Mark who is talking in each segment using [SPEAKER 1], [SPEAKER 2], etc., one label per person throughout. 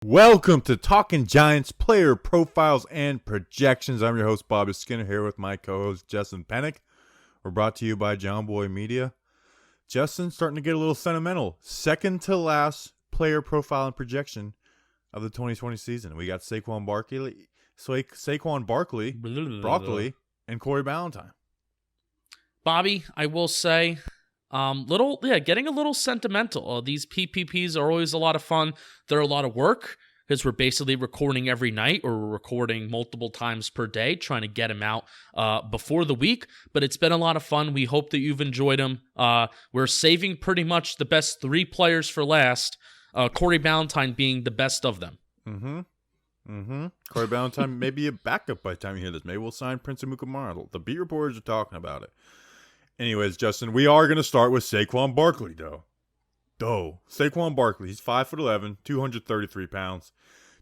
[SPEAKER 1] Welcome to Talking Giants Player Profiles and Projections. I'm your host, Bobby Skinner, here with my co-host, Justin Pennick. We're brought to you by John Boy Media. Justin's starting to get a little sentimental. Second to last player profile and projection of the 2020 season. We got Saquon Barkley, Broccoli, and Corey Ballantyne.
[SPEAKER 2] Bobby, I will say, getting a little sentimental. These PPPs are always a lot of fun. They're a lot of work because we're basically recording every night, or we're recording multiple times per day, trying to get them out before the week. But it's been a lot of fun. We hope that you've enjoyed them. We're saving pretty much the best three players for last. Corey Ballantyne being the best of them.
[SPEAKER 1] Corey Ballantyne may be a backup by the time you hear this. Maybe we'll sign Prince Amukamara. The beat reporters are talking about it. Anyways, Justin, we are going to start with Saquon Barkley, though. Saquon Barkley, he's 5'11", 233 pounds,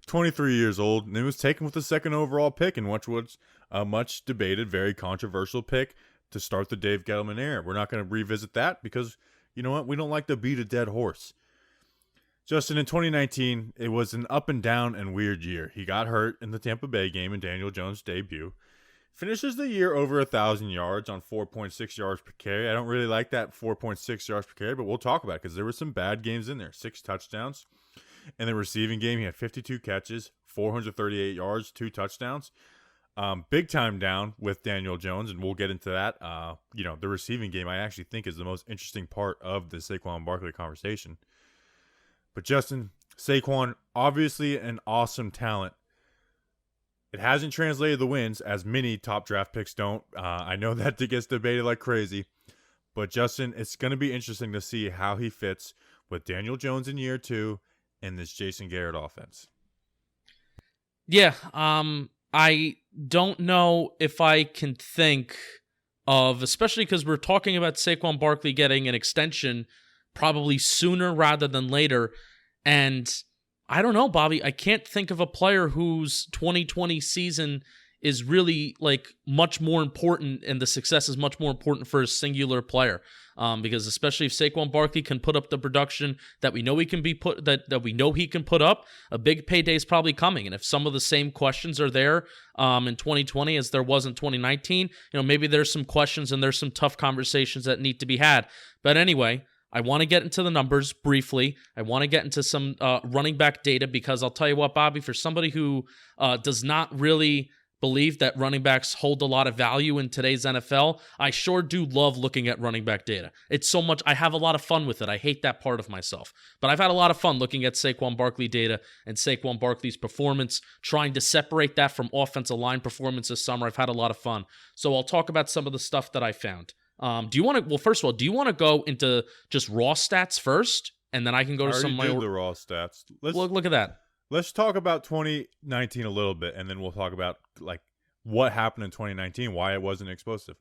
[SPEAKER 1] 23 years old, and he was taken with the second overall pick in what was a much debated, very controversial pick to start the Dave Gettleman era. We're not going to revisit that because, you know what, we don't like to beat a dead horse. Justin, in 2019, it was an up and down and weird year. He got hurt in the Tampa Bay game in Daniel Jones' debut. Finishes the year over 1,000 yards on 4.6 yards per carry. I don't really like that 4.6 yards per carry, but we'll talk about it because there were some bad games in there. 6 touchdowns. In the receiving game, he had 52 catches, 438 yards, 2 touchdowns. Big time down with Daniel Jones, and we'll get into that. The receiving game I actually think is the most interesting part of the Saquon Barkley conversation. But Justin, Saquon, obviously an awesome talent. It hasn't translated the wins, as many top draft picks don't. I know that gets debated like crazy. But, Justin, it's going to be interesting to see how he fits with Daniel Jones in year 2 and this Jason Garrett offense.
[SPEAKER 2] Yeah, I don't know if I can think of, especially because we're talking about Saquon Barkley getting an extension probably sooner rather than later. And I don't know, Bobby. I can't think of a player whose 2020 season is really much more important, and the success is much more important for a singular player. Because especially if Saquon Barkley can put up the production that we know he can put up, a big payday is probably coming. And if some of the same questions are there in 2020 as there was in 2019, maybe there's some questions and there's some tough conversations that need to be had. But anyway, I want to get into the numbers briefly. I want to get into some running back data because I'll tell you what, Bobby, for somebody who does not really believe that running backs hold a lot of value in today's NFL, I sure do love looking at running back data. It's so much, I have a lot of fun with it. I hate that part of myself. But I've had a lot of fun looking at Saquon Barkley data and Saquon Barkley's performance, trying to separate that from offensive line performance this summer. I've had a lot of fun. So I'll talk about some of the stuff that I found. First of all, do you want to go into just raw stats first, and then I can go to some of my
[SPEAKER 1] the raw stats.
[SPEAKER 2] Look at that.
[SPEAKER 1] Let's talk about 2019 a little bit, and then we'll talk about what happened in 2019, why it wasn't explosive.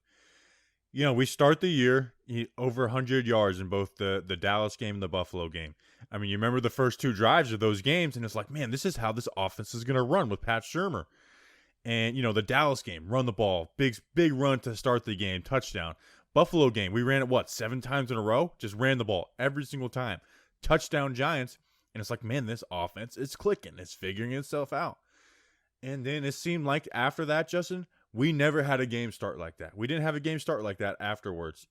[SPEAKER 1] We start the year over 100 yards in both the Dallas game and the Buffalo game. I mean, you remember the first 2 drives of those games, and it's like, man, this is how this offense is going to run with Pat Shurmur. And the Dallas game, run the ball, big run to start the game, touchdown. Buffalo game, we ran it, 7 times in a row? Just ran the ball every single time. Touchdown Giants. And it's like, man, this offense is clicking. It's figuring itself out. And then it seemed like after that, Justin, we never had a game start like that. We didn't have a game start like that afterwards.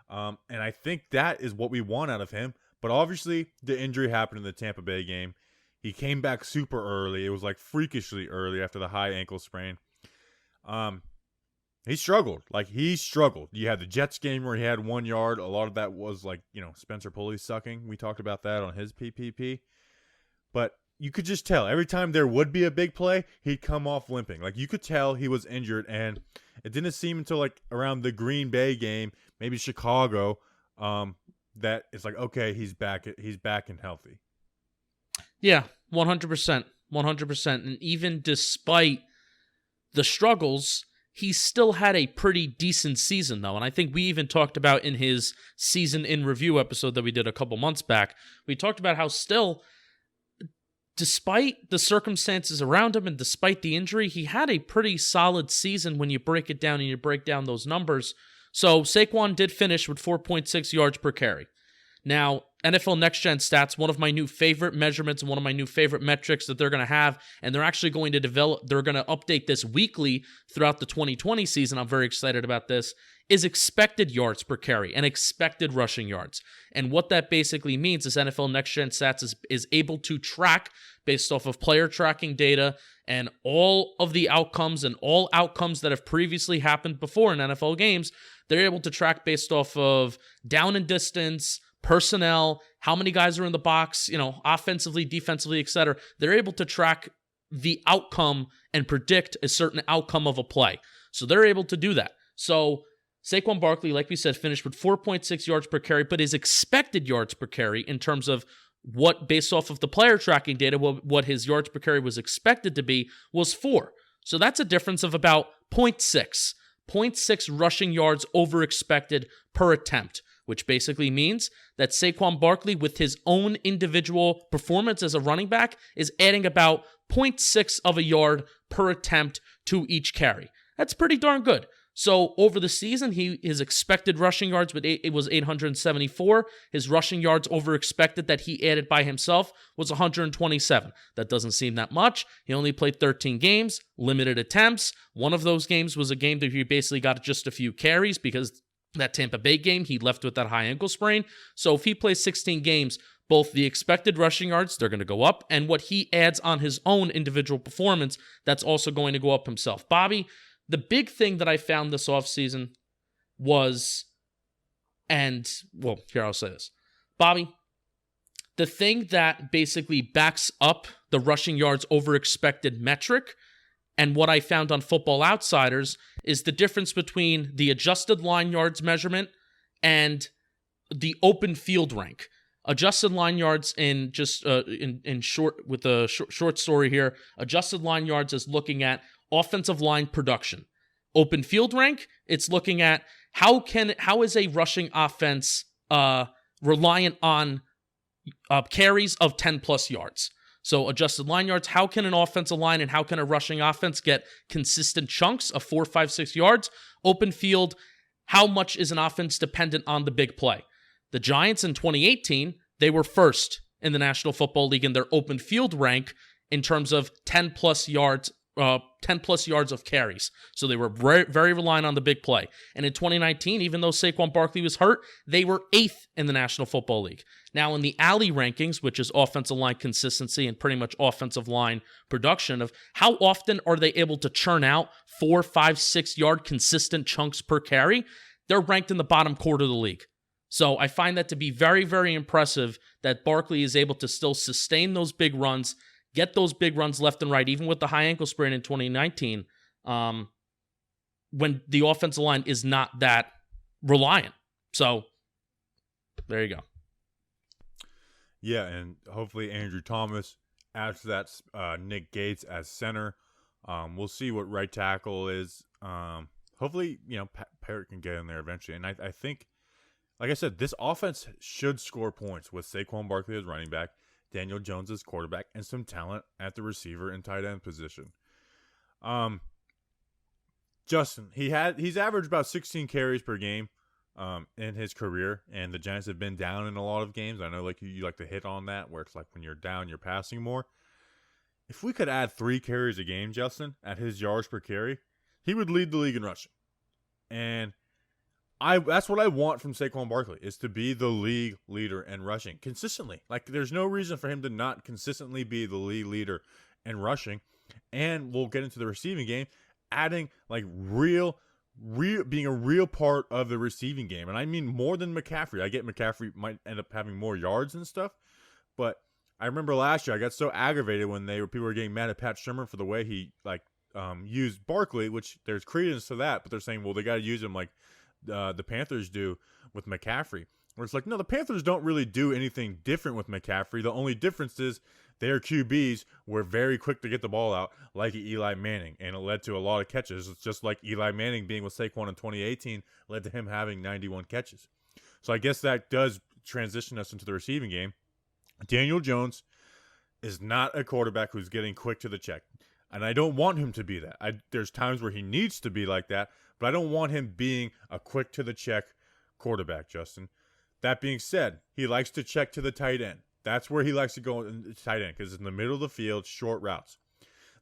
[SPEAKER 1] And I think that is what we want out of him. But obviously, the injury happened in the Tampa Bay game. He came back super early. It was freakishly early after the high ankle sprain. He struggled. You had the Jets game where he had 1 yard. A lot of that was Spencer Pulley sucking. We talked about that on his PPP. But you could just tell every time there would be a big play, he'd come off limping. You could tell he was injured, and it didn't seem until around the Green Bay game, maybe Chicago, that it's okay, he's back and healthy.
[SPEAKER 2] Yeah, 100%. 100%. And even despite the struggles, he still had a pretty decent season, though. And I think we even talked about in his season in review episode that we did a couple months back, we talked about how still, despite the circumstances around him and despite the injury, he had a pretty solid season when you break it down and you break down those numbers. So Saquon did finish with 4.6 yards per carry. Now, NFL Next Gen Stats, one of my new favorite measurements and one of my new favorite metrics that they're going to have, and they're actually going to they're going to update this weekly throughout the 2020 season. I'm very excited about this, is expected yards per carry and expected rushing yards. And what that basically means is NFL Next Gen Stats is able to track based off of player tracking data and all of the outcomes and all outcomes that have previously happened before in NFL games. They're able to track based off of down and distance, personnel, how many guys are in the box, offensively, defensively, etc. They're able to track the outcome and predict a certain outcome of a play. So they're able to do that. So Saquon Barkley, like we said, finished with 4.6 yards per carry, but his expected yards per carry in terms of what, based off of the player tracking data, what his yards per carry was expected to be was 4. So that's a difference of about 0.6 rushing yards over expected per attempt, which basically means that Saquon Barkley, with his own individual performance as a running back, is adding about 0.6 of a yard per attempt to each carry. That's pretty darn good. So over the season, his expected rushing yards, it was 874. His rushing yards over expected that he added by himself was 127. That doesn't seem that much. He only played 13 games, limited attempts. One of those games was a game that he basically got just a few carries because that Tampa Bay game, he left with that high ankle sprain. So if he plays 16 games, both the expected rushing yards, they're going to go up, and what he adds on his own individual performance, that's also going to go up himself. Bobby, the big thing that I found this offseason was, here I'll say this. Bobby, the thing that basically backs up the rushing yards over expected metric, and what I found on Football Outsiders, is the difference between the adjusted line yards measurement and the open field rank. Adjusted line yards in short, with a short story here, adjusted line yards is looking at offensive line production. Open field rank, it's looking at how is a rushing offense reliant on carries of 10 plus yards. So adjusted line yards, how can an offensive line and how can a rushing offense get consistent chunks of 4, 5, 6 yards? Open field, how much is an offense dependent on the big play? The Giants in 2018, they were first in the National Football League in their open field rank in terms of 10 plus yards of carries. So they were very, very reliant on the big play. And in 2019, even though Saquon Barkley was hurt, they were 8th in the National Football League. Now in the alley rankings, which is offensive line consistency and pretty much offensive line production, of how often are they able to churn out 4, 5, 6 yard consistent chunks per carry, they're ranked in the bottom quarter of the league. So I find that to be very, very impressive that Barkley is able to still sustain those big runs, get those big runs left and right, even with the high ankle sprain in 2019, when the offensive line is not that reliant. So there you go.
[SPEAKER 1] Yeah, and hopefully Andrew Thomas adds to that, Nick Gates as center. We'll see what right tackle is. Hopefully, Parrott can get in there eventually. And I think, like I said, this offense should score points with Saquon Barkley as running back, Daniel Jones as quarterback, and some talent at the receiver and tight end position. Justin, he's averaged about 16 carries per game in his career, and the Giants have been down in a lot of games. I know you like to hit on that, where it's like when you're down, you're passing more. If we could add 3 carries a game, Justin, at his yards per carry, he would lead the league in rushing. And that's what I want from Saquon Barkley, is to be the league leader in rushing consistently. Like, there's no reason for him to not consistently be the league leader in rushing. And we'll get into the receiving game, adding like being a real part of the receiving game. And I mean more than McCaffrey. I get McCaffrey might end up having more yards and stuff, but I remember last year I got so aggravated when people were getting mad at Pat Shermer for the way he used Barkley, which there's credence to that, but they're saying, well, they got to use him like the Panthers do with McCaffrey. Where it's like, no, the Panthers don't really do anything different with McCaffrey. The only difference is their QBs were very quick to get the ball out, like Eli Manning, and it led to a lot of catches. It's just like Eli Manning being with Saquon in 2018 led to him having 91 catches. So I guess that does transition us into the receiving game. Daniel Jones is not a quarterback who's getting quick to the check, and I don't want him to be that. There's times where he needs to be like that, but I don't want him being a quick to the check quarterback, Justin. That being said, he likes to check to the tight end. That's where he likes to go in the tight end because it's in the middle of the field, short routes.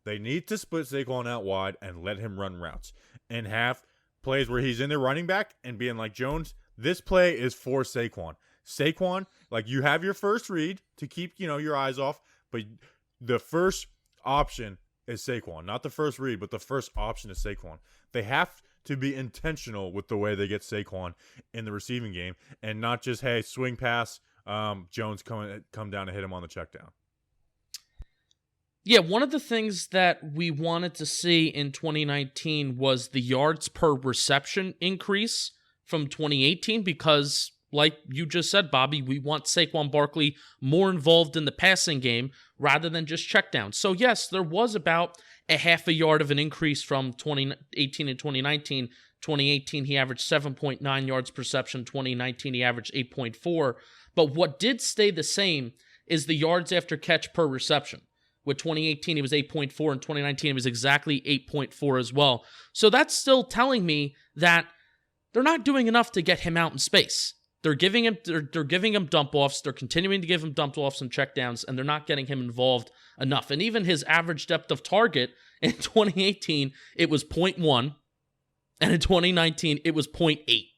[SPEAKER 1] They need to split Saquon out wide and let him run routes and have plays where he's in the running back and being like, Jones, this play is for Saquon. Saquon, like you have your first read to keep, your eyes off, but the first option is Saquon. Not the first read, but the first option is Saquon. They have to be intentional with the way they get Saquon in the receiving game and not just, hey, swing pass, Jones come down and hit him on the check down.
[SPEAKER 2] Yeah, one of the things that we wanted to see in 2019 was the yards per reception increase from 2018 because, like you just said, Bobby, we want Saquon Barkley more involved in the passing game rather than just checkdowns. So, yes, there was about a half a yard of an increase from 2018 and 2019. 2018, he averaged 7.9 yards per reception. 2019, he averaged 8.4. But what did stay the same is the yards after catch per reception. With 2018, it was 8.4. In 2019, it was exactly 8.4 as well. So that's still telling me that they're not doing enough to get him out in space. They're giving him dump offs. They're continuing to give him dump offs and checkdowns, and they're not getting him involved enough. And even his average depth of target in 2018, it was 0.1, and in 2019, it was 0.8.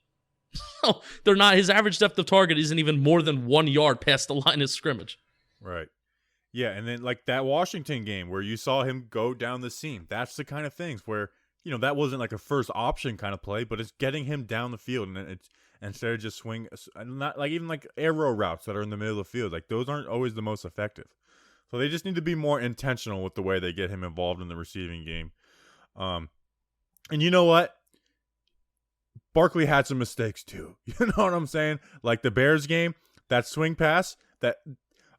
[SPEAKER 2] So they're not. His average depth of target isn't even more than 1 yard past the line of scrimmage.
[SPEAKER 1] Right. Yeah, and then like that Washington game where you saw him go down the seam. That's the kind of things where, that wasn't like a first option kind of play, but it's getting him down the field, and it's instead of just swing, not like even like arrow routes that are in the middle of the field. Like those aren't always the most effective. So they just need to be more intentional with the way they get him involved in the receiving game. And you know what? Barkley had some mistakes too. You know what I'm saying? Like the Bears game, that swing pass, that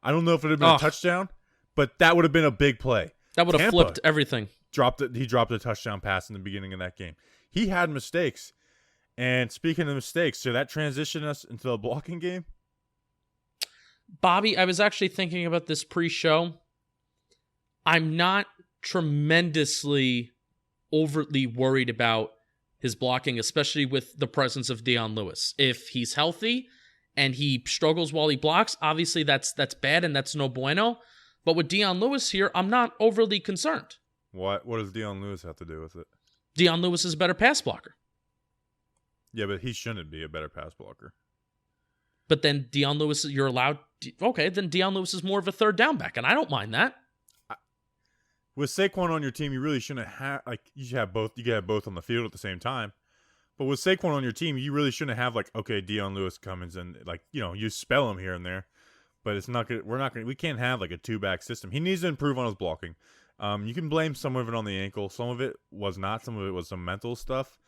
[SPEAKER 1] I don't know if it would have been a touchdown, but that would have been a big play.
[SPEAKER 2] That would have flipped everything.
[SPEAKER 1] He dropped a touchdown pass in the beginning of that game. He had mistakes. And speaking of mistakes, did that transition us into the blocking game?
[SPEAKER 2] Bobby, I was actually thinking about this pre-show. I'm not tremendously overtly worried about his blocking, especially with the presence of Dion Lewis. If he's healthy and he struggles while he blocks, obviously that's bad and that's no bueno. But with Dion Lewis here, I'm not overly concerned.
[SPEAKER 1] What does Dion Lewis have to do with it?
[SPEAKER 2] Dion Lewis is a better pass blocker.
[SPEAKER 1] Yeah, but he shouldn't be a better pass blocker.
[SPEAKER 2] But then Dion Lewis, you're allowed... Okay, then Dion Lewis is more of a third down back, and I don't mind that.
[SPEAKER 1] With Saquon on your team, you really shouldn't have... Like, you should have both. You can have both on the field at the same time. But with Saquon on your team, you really shouldn't have, like, okay, Dion Lewis comes and, like, you spell him here and there. But it's not good. We can't have, like, a two-back system. He needs to improve on his blocking. You can blame some of it on the ankle. Some of it was not. Some of it was some mental stuff.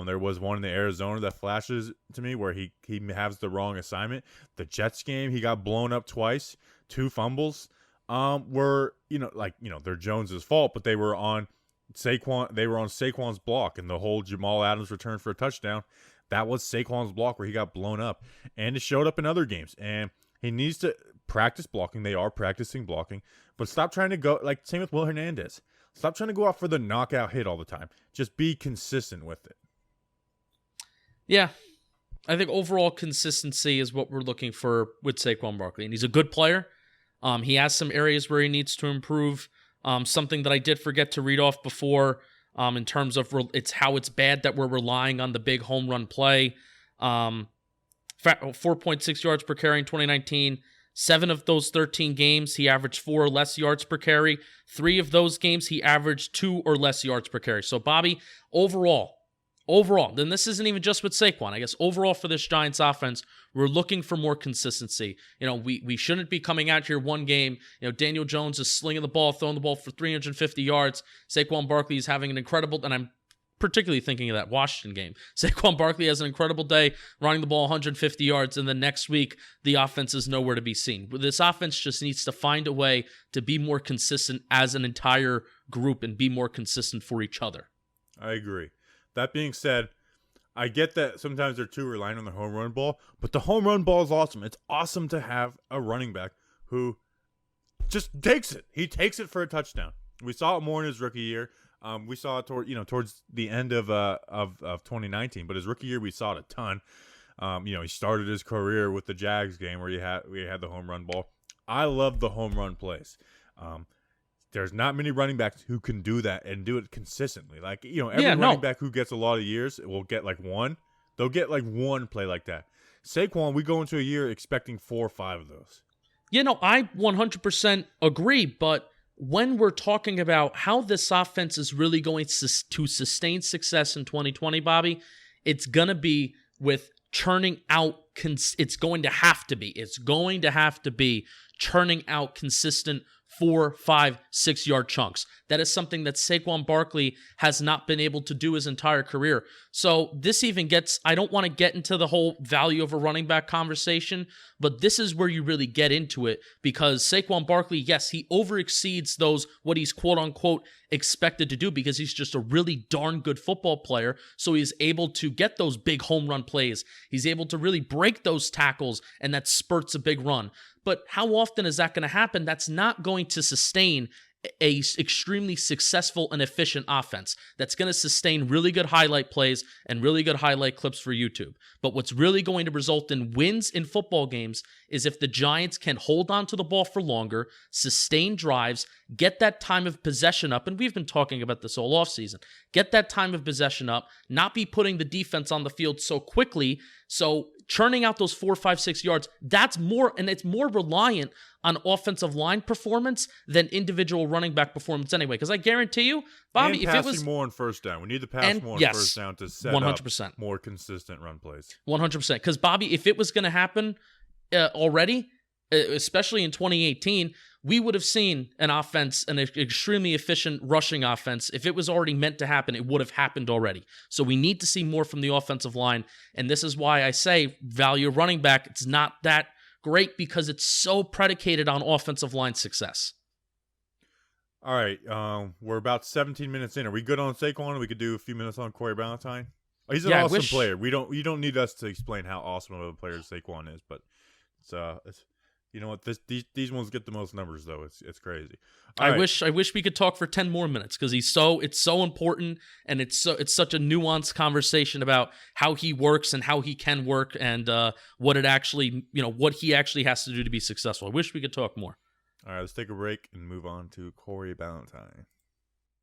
[SPEAKER 1] There was one in the Arizona that flashes to me where he has the wrong assignment. The Jets game, he got blown up twice, 2 fumbles. Were they're Jones's fault, but they were on Saquon. They were on Saquon's block, and the whole Jamal Adams return for a touchdown. That was Saquon's block where he got blown up, and it showed up in other games. And he needs to practice blocking. They are practicing blocking, but stop trying to go like same with Will Hernandez. Stop trying to go out for the knockout hit all the time. Just be consistent with it.
[SPEAKER 2] Yeah. I think overall consistency is what we're looking for with Saquon Barkley. And he's a good player. He has some areas where he needs to improve. Something that I did forget to read off before in terms of it's how it's bad that we're relying on the big home run play. 4.6 yards per carry in 2019. 7 of those 13 games, he averaged 4 or less yards per carry. 3 of those games, he averaged 2 or less yards per carry. So, Bobby, overall, then this isn't even just with Saquon. I guess overall for this Giants offense, we're looking for more consistency. We shouldn't be coming out here one game. Daniel Jones is slinging the ball, throwing the ball for 350 yards. Saquon Barkley is having an incredible, and I'm particularly thinking of that Washington game. Saquon Barkley has an incredible day running the ball 150 yards, and then next week, the offense is nowhere to be seen. This offense just needs to find a way to be more consistent as an entire group and be more consistent for each other.
[SPEAKER 1] I agree. That being said, I get that sometimes they're too reliant on the home run ball, but the home run ball is awesome. It's awesome to have a running back who just takes it. He takes it for a touchdown. We saw it more in his rookie year. We saw it towards the end of 2019, but his rookie year we saw it a ton. He started his career with the Jags game where he had the home run ball. I love the home run plays. There's not many running backs who can do that and do it consistently. Like, running back who gets a lot of years will get like one. They'll get like one play like that. Saquon, we go into a year expecting 4 or 5 of those.
[SPEAKER 2] I 100% agree, but when we're talking about how this offense is really going to sustain success in 2020, Bobby, it's going to be with churning out. It's going to have to be churning out consistent 4, 5, 6 yard chunks. That is something that Saquon Barkley has not been able to do his entire career. So this even gets, I don't want to get into the whole value of a running back conversation, but this is where you really get into it, because Saquon Barkley, yes, he overexceeds those, what he's quote unquote expected to do, because he's just a really darn good football player. So he's able to get those big home run plays. He's able to really break those tackles, and that spurts a big run. But how often is that going to happen? That's not going to sustain a extremely successful and efficient offense. That's going to sustain really good highlight plays and really good highlight clips for YouTube. But what's really going to result in wins in football games is if the Giants can hold on to the ball for longer, sustain drives, get that time of possession up, and we've been talking about this all offseason, get that time of possession up, not be putting the defense on the field so quickly, so churning out those 4, 5, 6 yards, that's more, and it's more reliant on offensive line performance than individual running back performance anyway. Because I guarantee you, Bobby,
[SPEAKER 1] and
[SPEAKER 2] if it was
[SPEAKER 1] more on first down, we need to pass more on first down to set 100%. Up more consistent run plays.
[SPEAKER 2] 100%. Because Bobby, if it was going to happen already, especially in 2018, we would have seen an offense, an extremely efficient rushing offense. If it was already meant to happen, it would have happened already. So we need to see more from the offensive line. And this is why I say value of running back, it's not that great, because it's so predicated on offensive line success.
[SPEAKER 1] All right, we're about 17 minutes in. Are we good on Saquon? We could do a few minutes on Corey Ballantyne. Oh, he's an awesome player. You don't need us to explain how awesome of a player Saquon is, but it's you know what, these ones get the most numbers though. It's crazy.
[SPEAKER 2] I wish we could talk for 10 more minutes, because it's so important, and it's such a nuanced conversation about how he works and how he can work, and what he actually has to do to be successful. I wish we could talk more.
[SPEAKER 1] All right, let's take a break and move on to Corey Ballantyne.